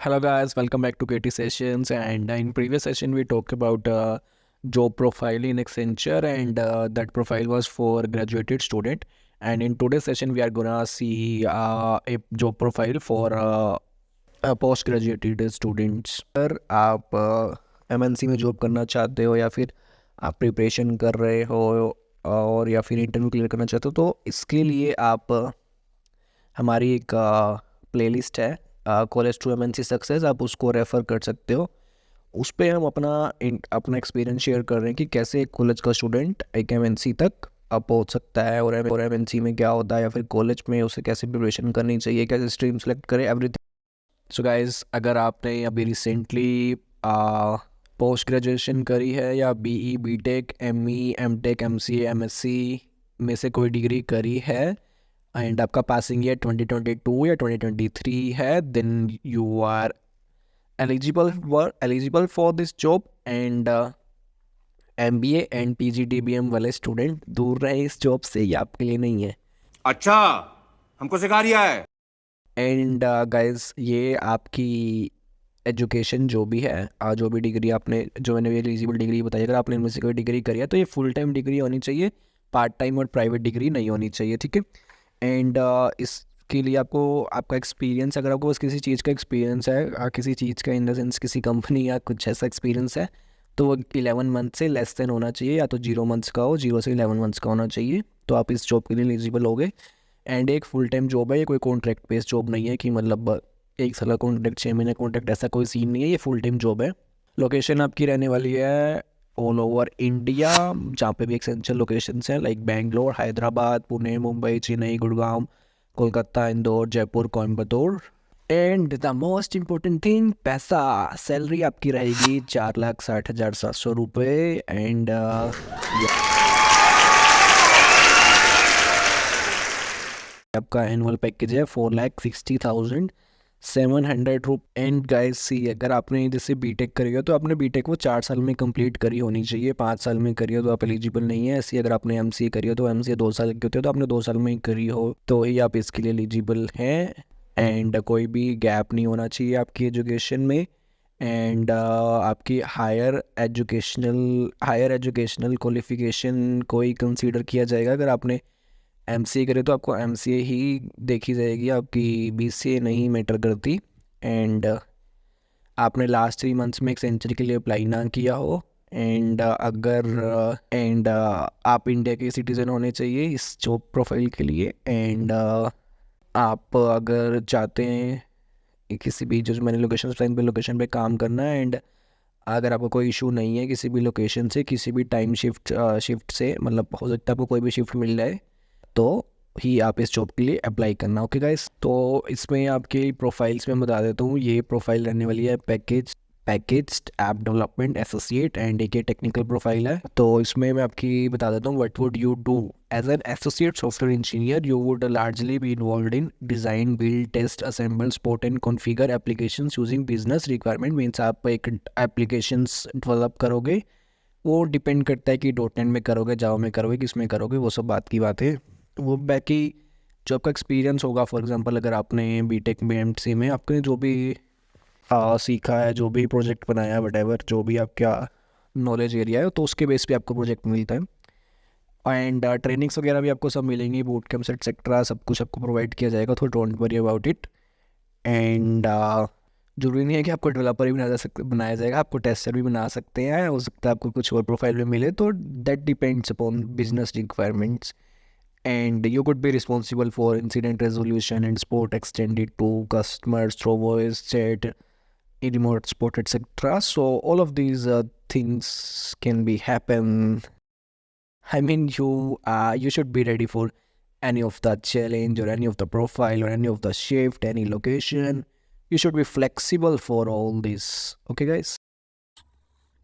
Hello guys, welcome back to KT Sessions. And in previous session we talked about job profile in Accenture, and that profile was for graduated student. And in today's session we are gonna see a job profile for post graduated students. अगर आप MNC में job करना चाहते हो या फिर आप preparation कर रहे हो और या फिर इंटरव्यू क्लियर करना चाहते हो, तो इसके लिए आप हमारी एक प्लेलिस्ट है कॉलेज टू एमएनसी सक्सेस, आप उसको रेफ़र कर सकते हो। उस पे हम अपना एक्सपीरियंस शेयर कर रहे हैं कि कैसे एक कॉलेज का स्टूडेंट एक एमएनसी तक पहुंच सकता है, और एमएनसी में क्या होता है या फिर कॉलेज में उसे कैसे प्रिपरेशन करनी चाहिए, कैसे स्ट्रीम सेलेक्ट करें, एवरीथिंग। सो गाइस, अगर आपने अभी रिसेंटली पोस्ट ग्रेजुएशन करी है या BE, BTech, ME, MTech, MCA, MSc में से कोई डिग्री करी है एंड आपका पासिंग ईयर 2022 या 2023 है, then you are eligible for this job. And MBA and PGDBM वाले स्टूडेंट दूर रहे इस जॉब से, ये आपके लिए नहीं है। अच्छा, हमको सिखा रिया है। एंड गाइस, ये आपकी एजुकेशन जो भी है, जो भी डिग्री आपने, जो मैंने एलिजिबल डिग्री बताई, अगर आपने इनमें से कोई डिग्री करी है तो ये फुल टाइम डिग्री होनी चाहिए, पार्ट टाइम और प्राइवेट डिग्री नहीं होनी चाहिए, ठीक है। एंड इसके लिए आपको आपका एक्सपीरियंस, अगर आपको बस किसी चीज़ का एक्सपीरियंस है, किसी चीज़ का इन द सेंस किसी कंपनी या कुछ ऐसा एक्सपीरियंस है, तो वो 11 मंथ से लेस देन होना चाहिए, या तो 0 मंथ्स का हो, 0 से 11 मंथ्स का होना चाहिए, तो आप इस जॉब के लिए एलिजिबल हो गए। एंड एक फुल टाइम जॉब है, ये कोई कॉन्ट्रैक्ट बेस्ड जॉब नहीं है कि मतलब 1 साल का कॉन्ट्रैक्ट, 6 महीने कॉन्ट्रैक्ट, ऐसा कोई सीन नहीं है, ये फुल टाइम जॉब है। लोकेशन आपकी रहने वाली है ऑल ओवर इंडिया, जहाँ पे भी एक्सेंचर लोकेशंस हैं, like Bangalore, Hyderabad, Pune, Mumbai, Chennai, Gurgaon, Kolkata, Indore, Jaipur, Coimbatore. And the most important thing, पैसा, सैलरी आपकी रहेगी 4,60,700 रुपये। एंड आपका एनुअल पैकेज है 4,60,700 रुपये। एंड गाइस सी, अगर आपने जैसे बीटेक करी हो तो आपने बीटेक वो 4 साल में कंप्लीट करी होनी चाहिए, 5 साल में करी हो तो आप एलिजिबल नहीं है। ऐसी अगर आपने एमसीए करी हो तो एमसीए 2 साल की होती है, तो आपने 2 साल में ही करी हो तो ही आप इसके लिए एलिजिबल हैं। एंड कोई भी गैप नहीं होना चाहिए आपकी एजुकेशन में। एंड आपकी हायर एजुकेशनल क्वालिफिकेशन को ही कंसीडर किया जाएगा। अगर आपने एमसीए करे तो आपको एमसीए ही देखी जाएगी, आपकी बीसीए नहीं मैटर करती। एंड आपने लास्ट 3 मंथ्स में एक्सेंचर के लिए अप्लाई ना किया हो। एंड आप इंडिया के सिटीज़न होने चाहिए इस जॉब प्रोफाइल के लिए। एंड आप अगर चाहते हैं किसी भी, जो मैंने लोकेशन टाइम पे लोकेशन पे काम करना है, एंड अगर आपको कोई इशू नहीं है किसी भी लोकेशन से, किसी भी टाइम शिफ्ट से, मतलब हो सकता है आपको कोई भी शिफ्ट मिल जाए, तो ही आप इस जॉब के लिए अप्लाई करना। ओके गाइस, तो इसमें आपके प्रोफाइल्स में बता देता हूँ, ये प्रोफाइल रहने वाली है packaged app development associate, and एक ये टेक्निकल प्रोफाइल है। तो इसमें मैं आपकी बता देता हूँ, what would you do as an associate software engineer. You would largely be involve in design, build, test, assemble, support and configure applications using business requirement. Means आप एक एप्लीकेशंस डेवलप करोगे, वो डिपेंड करता है कि डॉट नेट में करोगे, जावा में करोगे, किस में करोगे, वो सब बात की बात है। वो बाकी जो आपका एक्सपीरियंस होगा, फॉर एग्जांपल अगर आपने बीटेक में, एमसी में आपने जो भी सीखा है, जो भी प्रोजेक्ट बनाया है, वटेवर जो भी आपका नॉलेज एरिया है, तो उसके बेस पे आपको प्रोजेक्ट मिलता है। एंड ट्रेनिंग्स वगैरह भी आपको सब मिलेंगी, बूट कैंप्स एक्सेट्रा, सब कुछ आपको प्रोवाइड किया जाएगा, तो don't worry about it. And जरूरी नहीं है कि आपको डेवलपर ही बनाया जाएगा, आपको टेस्टर भी बना सकते हैं, हो सकता है आपको कुछ और प्रोफाइल में मिले, तो that depends upon business requirements. And you could be responsible for incident resolution and support extended to customers through voice chat, remote support, etc. So all of these things can be happen. I mean, you should be ready for any of the challenge or any of the profile or any of the shift, any location. You should be flexible for all this. Okay, guys.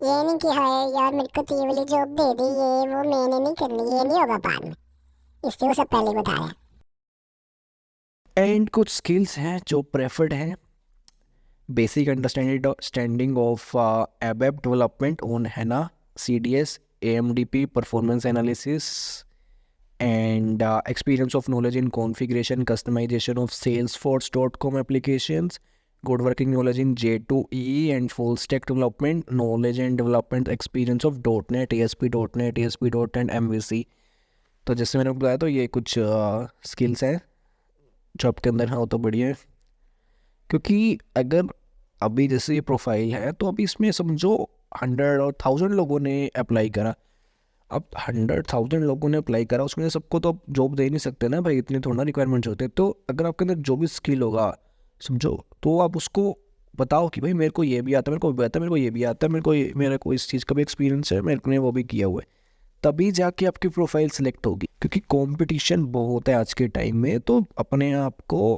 ये नहीं कि हाय यार मेरे को तो ये वाली job दे दी, ये वो मैंने नहीं करनी, ये नहीं होगा बाद में, इसलिए वो सब पहले ही बता रहे हैं। एंड कुछ स्किल्स हैं जो प्रेफर्ड हैं। Basic understanding of ABAP development on HANA, CDS, AMDP, performance analysis, and experience of knowledge in configuration, customization of Salesforce.com applications, good working knowledge in J2EE and full stack development, knowledge and development experience of .NET, ASP.NET, ASP.NET, MVC। तो जैसे मैंने बताया, तो ये कुछ skills हैं जो आपके अंदर हो तो बढ़िया है। क्योंकि अगर अभी जैसे ये प्रोफाइल है तो अभी इसमें समझो 100 और 1000 लोगों ने अप्लाई करा। अब 100,000 लोगों ने अप्लाई करा, उसमें से सबको तो जॉब दे नहीं सकते ना भाई, इतने थोड़ा रिक्वायरमेंट्स होते। तो अगर आपके अंदर जो भी स्किल होगा समझो, तो आप उसको बताओ कि भाई मेरे को ये भी आता है, मेरे को भी आता है, मेरे को ये भी आता है, मेरे को इस चीज़ का भी एक्सपीरियंस है, मेरे ने वो भी किया हुआ है। तभी जाके आपकी प्रोफाइल सेलेक्ट होगी। क्योंकि कंपटीशन बहुत है आज के टाइम में, तो अपने आप को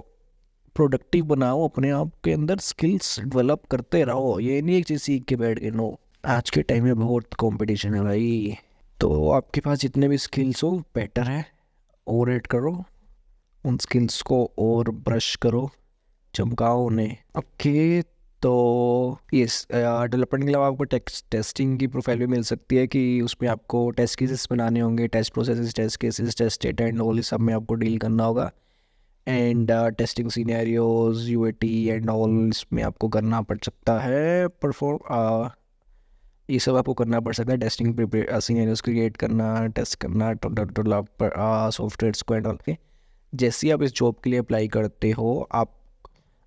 प्रोडक्टिव बनाओ, अपने आप के अंदर स्किल्स डेवलप करते रहो। ये नहीं एक चीज़ सीख के बैठ गए, नो। आज के टाइम में बहुत कंपटीशन है भाई। तो आपके पास जितने भी स्किल्स हो बेटर है, और ऐड करो उन स्किल्स को और ब्रश करो, चमकाओ उन्हें। ओके, तो यस, डेवलपमेंट के अलावा आपको टेस्टिंग की प्रोफाइल भी मिल सकती है कि उसमें आपको टेस्ट केसेस बनाने होंगे, test processes, test cases, test data and all, सब में आपको डील करना होगा। And testing scenarios, UAT and all, इसमें आपको करना पड़ सकता है ये सब आपको करना पड़ सकता है। टेस्टिंग सीनेरियोज क्रिएट करना, टेस्ट करना, सॉफ्टवेयर्स को एंड ऑल के। जैसे ही आप इस जॉब के लिए अप्लाई करते हो, आप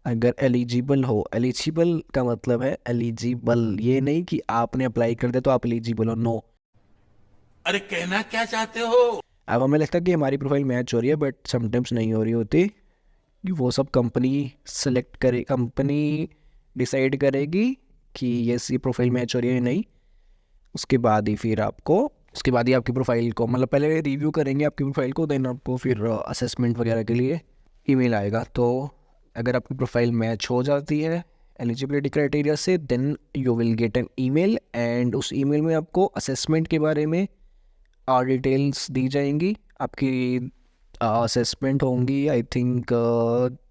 अगर एलिजिबल हो, एलिजिबल का मतलब है एलिजिबल, ये नहीं कि आपने अप्लाई कर दिया तो आप एलिजिबल हो, नो। अरे कहना क्या चाहते हो? अब हमें लगता है कि हमारी प्रोफाइल मैच हो रही है, बट समटाइम्स नहीं हो रही होती। कि वो सब कंपनी सेलेक्ट करे, कंपनी डिसाइड करेगी कि ये प्रोफाइल मैच हो रही है या नहीं। उसके बाद ही फिर आपको, उसके बाद ही आपकी प्रोफाइल को, मतलब पहले रिव्यू करेंगे आपकी प्रोफाइल को, देन आपको फिर असेसमेंट वगैरह के लिए ईमेल आएगा। तो अगर आपकी प्रोफाइल मैच हो जाती है एलिजिबिलिटी क्राइटेरिया से, then you will get an email, and उस ईमेल में आपको असेसमेंट के बारे में डिटेल्स दी जाएंगी। आपकी असेसमेंट होंगी, आई थिंक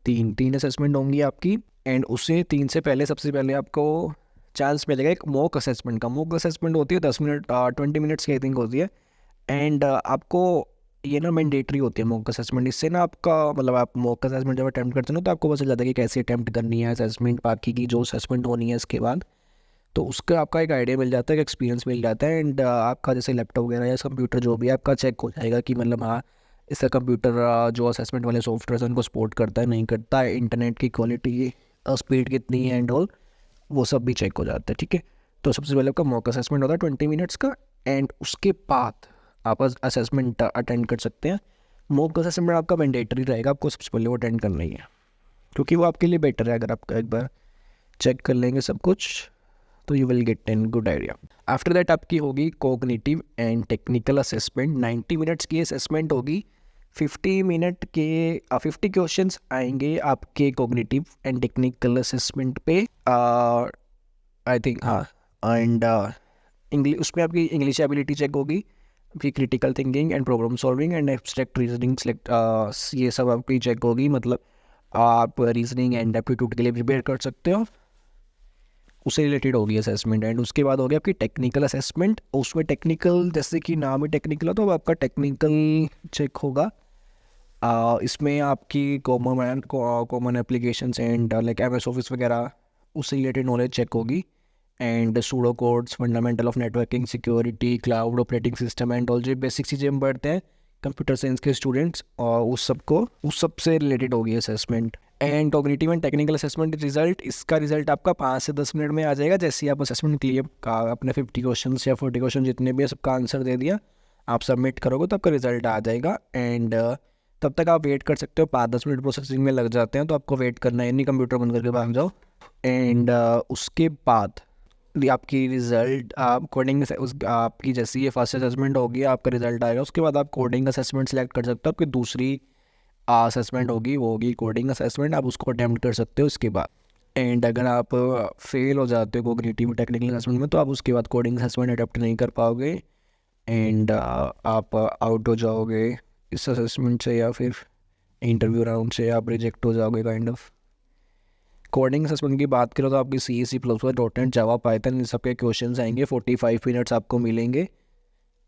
तीन असेसमेंट होंगी आपकी। एंड उससे 3 से पहले, सबसे पहले आपको चांस मिलेगा एक मॉक असेसमेंट का। मॉक असेसमेंट होती है 10 मिनट, 20 मिनट्स की आई थिंक होती है। एंड आपको ये ना मैंडेटरी होती है मॉक असेसमेंट। इससे ना आपका, मतलब आप मॉक असेसमेंट जब अटैम्प्ट करते हो ना, तो आपको पता चल जाता है कि कैसे अटैम्प्ट करनी है असेसमेंट, बाकी की जो असेसमेंट होनी है इसके बाद। तो उसका आपका एक आइडिया मिल जाता है, एक एक्सपीरियंस मिल जाता है। एंड आपका जैसे लैपटॉप वगैरह या कंप्यूटर जो भी है आपका चेक हो जाएगा कि मतलब हाँ, इसका कंप्यूटर जो असेसमेंट वाले सॉफ्टवेयर उनको सपोर्ट करता है, नहीं करता है, इंटरनेट की क्वालिटी, स्पीड कितनी है एंड ऑल, वो सब भी चेक हो जाता है। ठीक है, तो सबसे पहले आपका मॉक असेसमेंट होता है 20 मिनट्स का, एंड उसके बाद आप असेसमेंट अटेंड कर सकते हैं। मॉक असेसमेंट आपका मैंडेटरी रहेगा, आपको सबसे पहले वो अटेंड करना ही है, क्योंकि वो आपके लिए बेटर है। अगर आप एक बार चेक कर लेंगे सब कुछ, तो you will get an good idea. After that आपकी होगी cognitive and technical assessment. 90 minutes की असेसमेंट होगी। 50 क्वेश्चंस आएंगे आपके कोग्निटिव एंड टेक्निकल असेसमेंट पे, आई थिंक, हाँ। एंड इंग्लिश, उसमें आपकी इंग्लिश एबिलिटी चेक होगी, आपकी critical thinking and problem solving and abstract reasoning select, ये सब आपकी चेक होगी। मतलब आप रीजनिंग एंड एप्टीट्यूड के लिए प्रिपेयर कर सकते हो, उससे रिलेटेड होगी असेसमेंट। एंड उसके बाद होगी आपकी टेक्निकल असेसमेंट। उसमें टेक्निकल, जैसे कि नाम ही टेक्निकल हो, तो आपका टेक्निकल चेक होगा। इसमें आपकी common applications and like MS office वगैरह, उससे रिलेटेड नॉलेज चेक होगी। And pseudo codes, fundamental of networking, security, cloud operating system and all, जो बेसिक चीज़ें हम पढ़ते हैं कंप्यूटर साइंस के स्टूडेंट्स, और उस सब से रिलेटेड होगी assessment. And cognitive and technical assessment result, इसका रिजल्ट आपका 5 से 10 मिनट में आ जाएगा। जैसे ही आप असेसमेंट क्लियर अपने 50 क्वेश्चन या 40 क्वेश्चन जितने भी है सबका आंसर दे दिया, आप सबमिट करोगे तो आपका रिजल्ट आ जाएगा। एंड तब तक आप वेट कर सकते हो, 5-10 मिनट प्रोसेसिंग में लग जाते हैं, तो आपको वेट करना है नहीं, कंप्यूटर बंद करके भाग जाओ। एंड उसके बाद आपकी रिज़ल्ट, आप कोडिंग, आपकी जैसी ये फर्स्ट असेसमेंट होगी, आपका रिजल्ट आएगा। उसके बाद आप कोडिंग असेसमेंट सेलेक्ट कर सकते हो। आपकी दूसरी असेसमेंट होगी, वो होगी कोडिंग असेसमेंट, आप उसको अटैम्प्ट कर सकते हो उसके बाद। एंड अगर आप फेल हो जाते हो कोग्निटिव टेक्निकल असेसमेंट में, तो आप उसके बाद कोडिंग असेसमेंट अटैम्प्ट नहीं कर पाओगे, एंड आप आउट हो जाओगे इस असेसमेंट से, या फिर इंटरव्यू राउंड से आप रिजेक्ट हो जाओगे काइंड ऑफ। कोडिंग असेसमेंट की बात करो तो आपकी C++, .NET, जावा, पाइथन, इन सबके क्वेश्चंस आएंगे। 45 मिनट्स आपको मिलेंगे।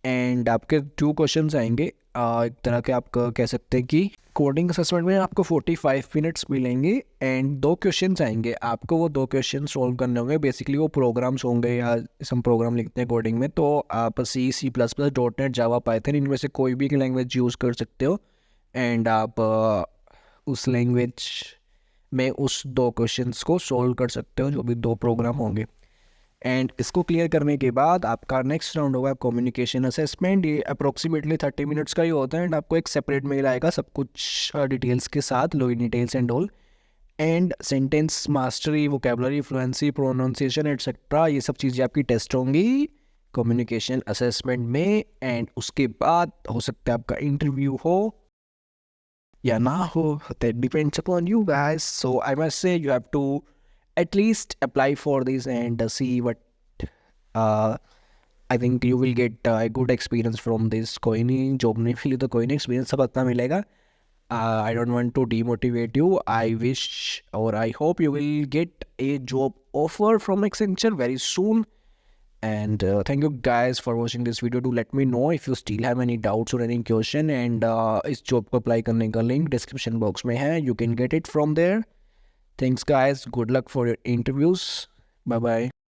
एंड आपके 2 क्वेश्चंस आएंगे, एक तरह के आप कह सकते हैं कि कोडिंग असेसमेंट में आपको 45 मिनट्स मिलेंगे एंड 2 क्वेश्चंस आएंगे। आपको वो 2 क्वेश्चन सॉल्व करने होंगे। बेसिकली वो प्रोग्राम्स होंगे या हम प्रोग्राम लिखते हैं कोडिंग में, तो आप C plus plus dot net Java Python इनमें से कोई भी लैंग्वेज यूज़ कर सकते हो एंड आप उस लैंग्वेज में उस 2 क्वेश्चंस को सॉल्व कर सकते हो, जो भी 2 प्रोग्राम होंगे। एंड इसको क्लियर करने के बाद आपका नेक्स्ट राउंड होगा कम्युनिकेशन असेसमेंट। ये अप्रोक्सीमेटली 30 मिनट्स का ही होता है एंड आपको एक सेपरेट मेल आएगा सब कुछ डिटेल्स के साथ, login details and all. And sentence mastery, vocabulary, fluency, pronunciation etcetera, ये सब चीज़ें आपकी टेस्ट होंगी कम्युनिकेशन असेसमेंट में। एंड उसके बाद हो सकता है आपका इंटरव्यू हो या ना हो, that depends upon you guys. So I must say you have to at least apply for this and see what I think you will get a good experience from this. कोई नहीं, job नहीं मिली तो कोई नहीं, experience सब अपना मिलेगा। I don't want to demotivate you. I wish or I hope you will get a job offer from Accenture very soon. And thank you guys for watching this video. Do let me know if you still have any doubts or any question. And इस job को apply करने का link description box में है. You can get it from there. Thanks guys. Good luck for your interviews. Bye bye.